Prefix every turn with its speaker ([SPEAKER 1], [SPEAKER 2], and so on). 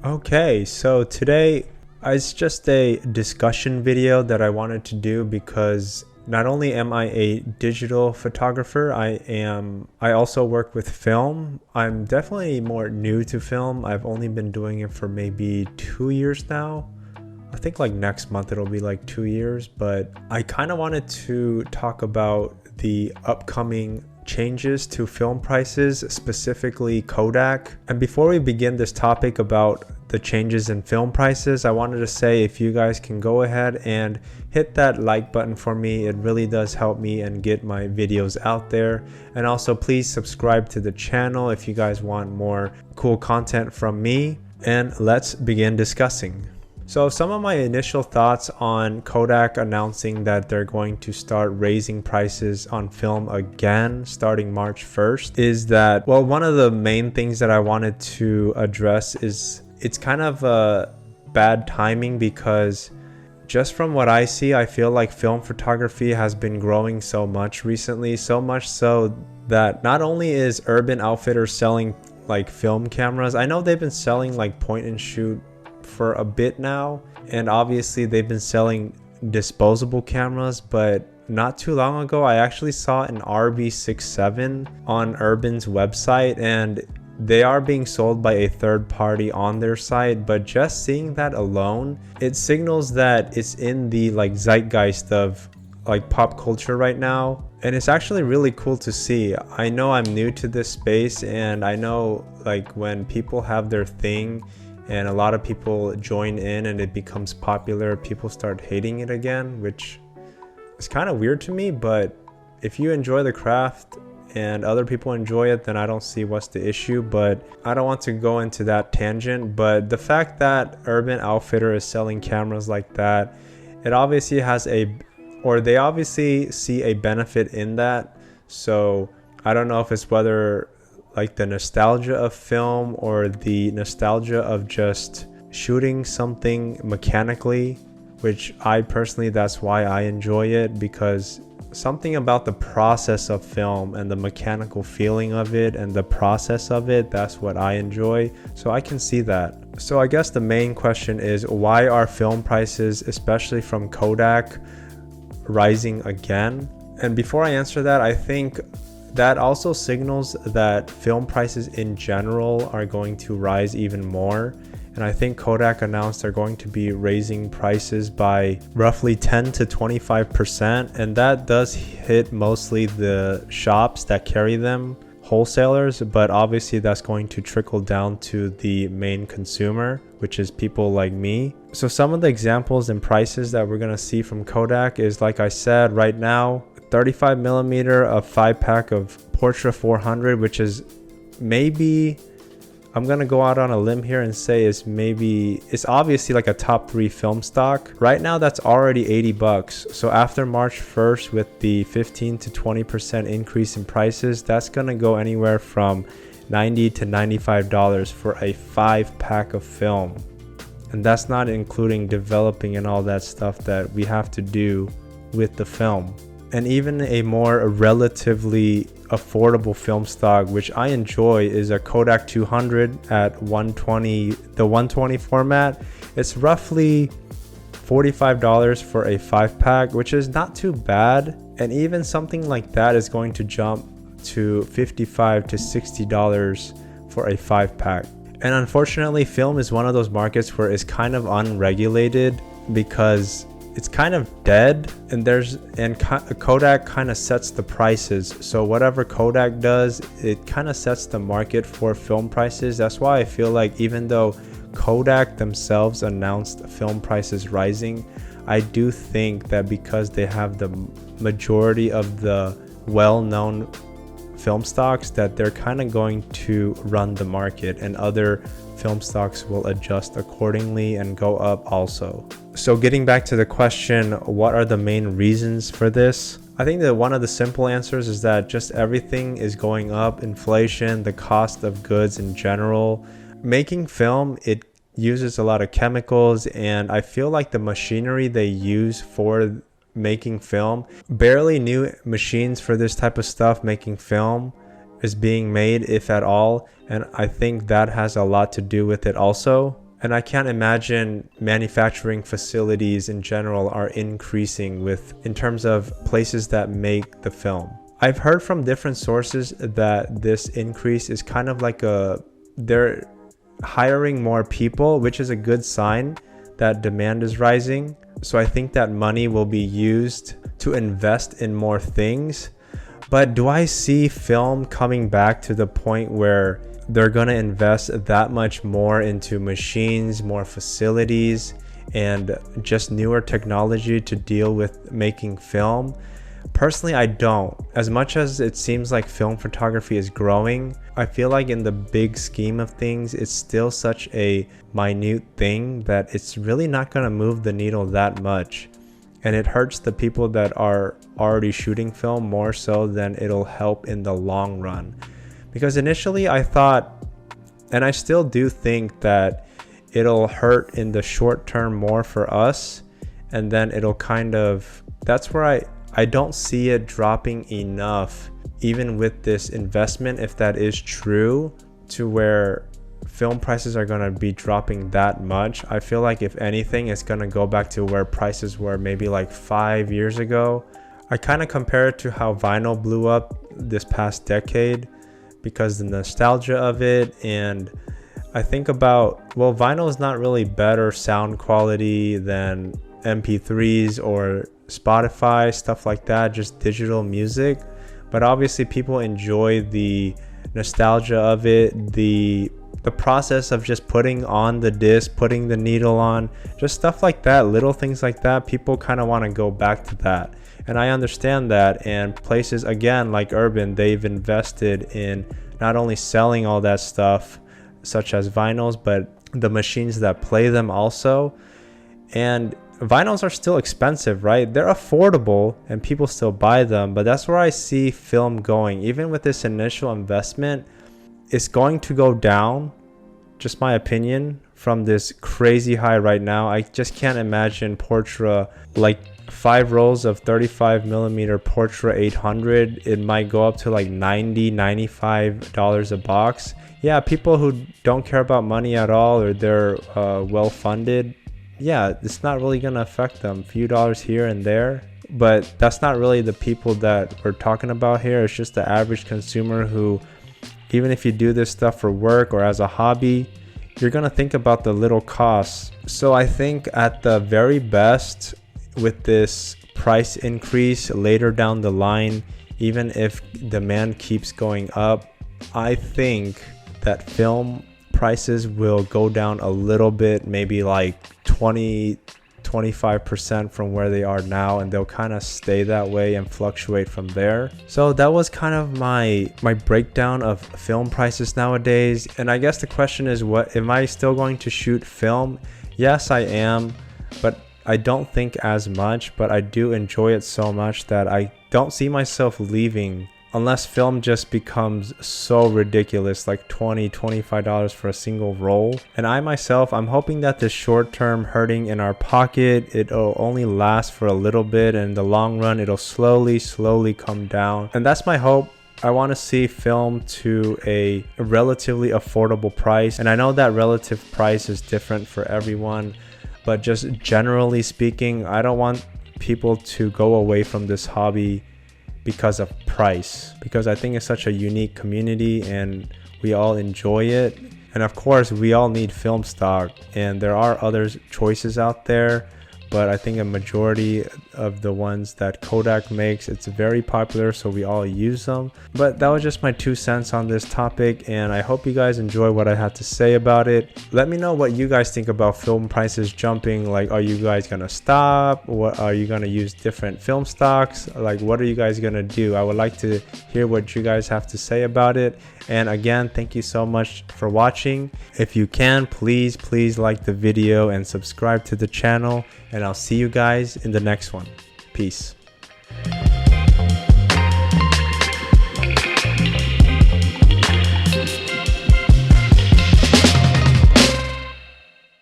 [SPEAKER 1] Okay, so today it's just a discussion video that I wanted to do because not only am I a digital photographer, I also work with film. I'm definitely more new to film. I've only been doing it for maybe 2 years now. I think like next month it'll be like 2 years, but I kind of wanted to talk about the upcoming changes to film prices, specifically Kodak. And before we begin this topic about the changes in film prices, I wanted to say if you guys can go ahead and hit that like button for me, it really does help me and get my videos out there. And also please subscribe to the channel if you guys want more cool content from me. And let's begin discussing. So some of my initial thoughts on Kodak announcing that they're going to start raising prices on film again starting March 1st is that, well, one of the main things that I wanted to address is it's kind of a bad timing because just from what I see, I feel like film photography has been growing so much recently, so much so that not only is Urban Outfitters selling like film cameras, I know they've been selling like point and shoot for a bit now, and obviously they've been selling disposable cameras, but not too long ago I actually saw an RB67 on Urban's website, and they are being sold by a third party on their site. But just seeing that alone, it signals that it's in the like zeitgeist of like pop culture right now, and it's actually really cool to see. I know I'm new to this space, and I know like when people have their thing and a lot of people join in and it becomes popular, people start hating it again, which is kind of weird to me. But if you enjoy the craft and other people enjoy it, then I don't see what's the issue. But I don't want to go into that tangent. But the fact that Urban Outfitter is selling cameras like that, it obviously has they obviously see a benefit in that. So I don't know if it's whether like the nostalgia of film or the nostalgia of just shooting something mechanically, which I personally, that's why I enjoy it, because something about the process of film and the mechanical feeling of it and the process of it, that's what I enjoy. So I can see that. So I guess the main question is, why are film prices, especially from Kodak, rising again? And before I answer that, I think that also signals that film prices in general are going to rise even more. And I think Kodak announced they're going to be raising prices by roughly 10 to 25%. And that does hit mostly the shops that carry them, wholesalers, but obviously that's going to trickle down to the main consumer, which is people like me. So some of the examples and prices that we're going to see from Kodak is, like I said, right now, 35mm, a 5-pack of Portra 400, which is maybe, I'm gonna go out on a limb here and say it's obviously like a top 3 film stock. Right now that's already $80. So after March 1st, with the 15 to 20% increase in prices, that's gonna go anywhere from $90 to $95 for a 5-pack of film. And that's not including developing and all that stuff that we have to do with the film. And even a more relatively affordable film stock, which I enjoy, is a Kodak 200 at 120, the 120 format. It's roughly $45 for a 5-pack, which is not too bad. And even something like that is going to jump to $55 to $60 for a 5-pack. And unfortunately, film is one of those markets where it's kind of unregulated because it's kind of dead, and Kodak kind of sets the prices. So whatever Kodak does, it kind of sets the market for film prices. That's why I feel like even though Kodak themselves announced film prices rising, I do think that because they have the majority of the well-known film stocks, that they're kind of going to run the market, and other film stocks will adjust accordingly and go up also. So getting back to the question, what are the main reasons for this? I think that one of the simple answers is that just everything is going up. Inflation, the cost of goods in general. Making film, it uses a lot of chemicals, and I feel like the machinery they use for making film, barely new machines for this type of stuff making film is being made, if at all. And I think that has a lot to do with it also. And I can't imagine manufacturing facilities in general are increasing in terms of places that make the film. I've heard from different sources that this increase is kind of like they're hiring more people, which is a good sign that demand is rising. So I think that money will be used to invest in more things. But do I see film coming back to the point where they're going to invest that much more into machines, more facilities, and just newer technology to deal with making film? Personally, I don't. As much as it seems like film photography is growing, I feel like in the big scheme of things, it's still such a minute thing that it's really not going to move the needle that much. And it hurts the people that are already shooting film more so than it'll help in the long run. Because initially I thought, and I still do think, that it'll hurt in the short term more for us, and then it'll that's where I don't see it dropping enough, even with this investment, if that is true, to where film prices are going to be dropping that much. I feel like if anything, it's going to go back to where prices were maybe like 5 years ago. I kind of compare it to how vinyl blew up this past decade, because the nostalgia of it. And I think about, well, vinyl is not really better sound quality than MP3s or Spotify, stuff like that, just digital music. But obviously people enjoy the nostalgia of it, the process of just putting on the disc, putting the needle on, just stuff like that, little things like that. People kind of want to go back to that. And I understand that. And places, again, like Urban, they've invested in not only selling all that stuff, such as vinyls, but the machines that play them also. And vinyls are still expensive, right? They're affordable and people still buy them, but that's where I see film going. Even with this initial investment, it's going to go down, just my opinion, from this crazy high right now. I just can't imagine Portra, like 5 rolls of 35mm Portra 800, it might go up to like $90-$95 a box. Yeah, people who don't care about money at all, or they're well funded, yeah, it's not really gonna affect them. A few dollars here and there, but that's not really the people that we're talking about here. It's just the average consumer who, even if you do this stuff for work or as a hobby, you're gonna think about the little costs. So I think at the very best, with this price increase later down the line, even if demand keeps going up, I think that film prices will go down a little bit, maybe like 20-25% from where they are now, and they'll kind of stay that way and fluctuate from there. So that was kind of my breakdown of film prices nowadays. And I guess the question is, what am I still going to shoot film? Yes, I am, but I don't think as much, but I do enjoy it so much that I don't see myself leaving unless film just becomes so ridiculous, like $20-$25 for a single roll. And I myself, I'm hoping that this short-term hurting in our pocket, it'll only last for a little bit, and in the long run, it'll slowly come down. And that's my hope. I want to see film to a relatively affordable price. And I know that relative price is different for everyone, but just generally speaking, I don't want people to go away from this hobby because of price, because I think it's such a unique community and we all enjoy it. And of course, we all need film stock, and there are other choices out there, but I think a majority of the ones that Kodak makes, it's very popular, so we all use them. But that was just my 2 cents on this topic, and I hope you guys enjoy what I had to say about it. Let me know what you guys think about film prices jumping. Like, are you guys gonna stop? What are you gonna use different film stocks? Like, what are you guys gonna do? I would like to hear what you guys have to say about it. And again, thank you so much for watching. If you can, please like the video and subscribe to the channel, and I'll see you guys in the next one. Peace.